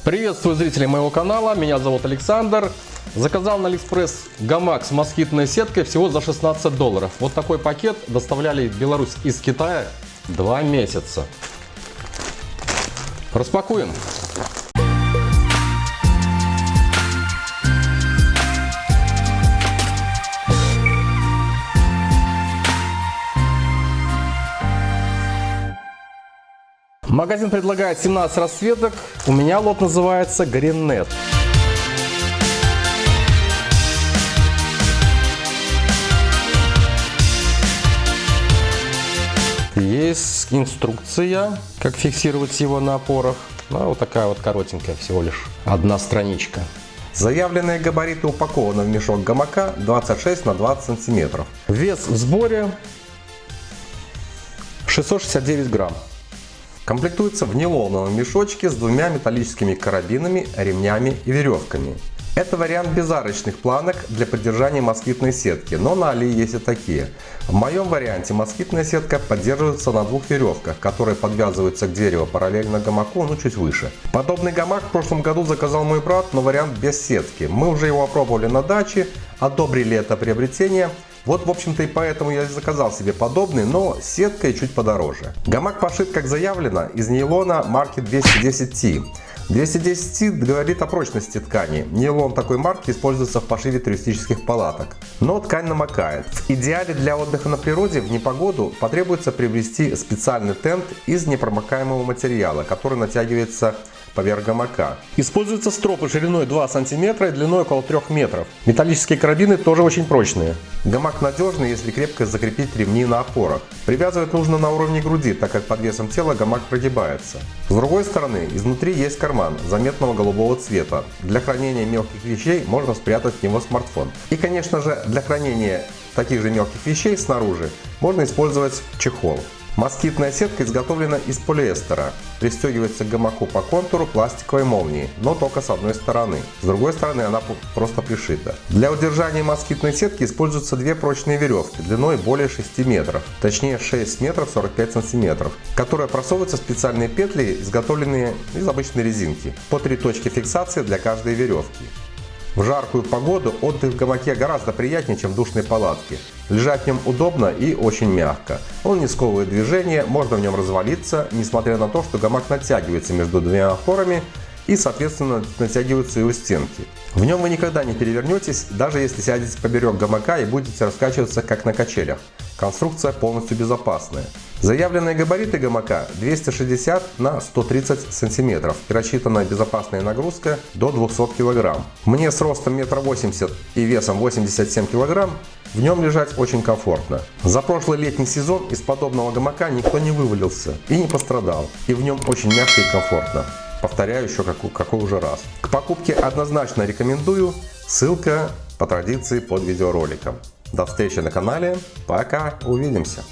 Приветствую зрителей моего канала, меня зовут Александр. Заказал на Алиэкспресс гамак с москитной сеткой всего за $16. Вот такой пакет доставляли в Беларусь из Китая 2 месяца. Распакуем. Магазин предлагает 17 расцветок. У меня лот называется Greennet. Есть инструкция, как фиксировать его на опорах. Ну, вот такая вот коротенькая, всего лишь одна страничка. Заявленные габариты упакованы в мешок гамака 26 на 20 сантиметров. Вес в сборе 669 грамм. Комплектуется в нейлоновом мешочке с двумя металлическими карабинами, ремнями и веревками. Это вариант без арочных планок для поддержания москитной сетки, но на Али есть и такие. В моем варианте москитная сетка поддерживается на двух веревках, которые подвязываются к дереву параллельно гамаку, но чуть выше. Подобный гамак в прошлом году заказал мой брат, но вариант без сетки. Мы уже его опробовали на даче, одобрили это приобретение. Вот, в общем-то, и поэтому я заказал себе подобный, но с сеткой чуть подороже. Гамак пошит, как заявлено, из нейлона марки 210T. 210T говорит о прочности ткани. Нейлон такой марки используется в пошиве туристических палаток. Но ткань намокает. В идеале для отдыха на природе в непогоду потребуется приобрести специальный тент из непромокаемого материала, который натягивается поверх гамака. Используются стропы шириной 2 см и длиной около 3 метров. Металлические карабины тоже очень прочные. Гамак надежный, если крепко закрепить ремни на опорах. Привязывать нужно на уровне груди, так как под весом тела гамак прогибается. С другой стороны, изнутри есть карман заметного голубого цвета. Для хранения мелких вещей можно спрятать в него смартфон. И, конечно же, для хранения таких же мелких вещей снаружи можно использовать чехол. Москитная сетка изготовлена из полиэстера. Пристегивается к гамаку по контуру пластиковой молнии, но только с одной стороны. С другой стороны она просто пришита. Для удержания москитной сетки используются две прочные веревки длиной более 6 метров, точнее 6 метров 45 сантиметров, которые просовываются в специальные петли, изготовленные из обычной резинки. По 3 точки фиксации для каждой веревки. В жаркую погоду отдых в гамаке гораздо приятнее, чем в душной палатке. Лежать в нем удобно и очень мягко. Он не сковывает движение, можно в нем развалиться, несмотря на то, что гамак натягивается между двумя опорами и, соответственно, натягиваются и у стенки. В нем вы никогда не перевернетесь, даже если сядете поперек гамака и будете раскачиваться как на качелях. Конструкция полностью безопасная. Заявленные габариты гамака 260 на 130 см и рассчитанная безопасная нагрузка до 200 кг. Мне с ростом 1,80 м и весом 87 кг в нем лежать очень комфортно. За прошлый летний сезон из подобного гамака никто не вывалился и не пострадал. И в нем очень мягко и комфортно. Повторяю еще какой уже раз. К покупке однозначно рекомендую. Ссылка по традиции под видеороликом. До встречи на канале. Пока. Увидимся.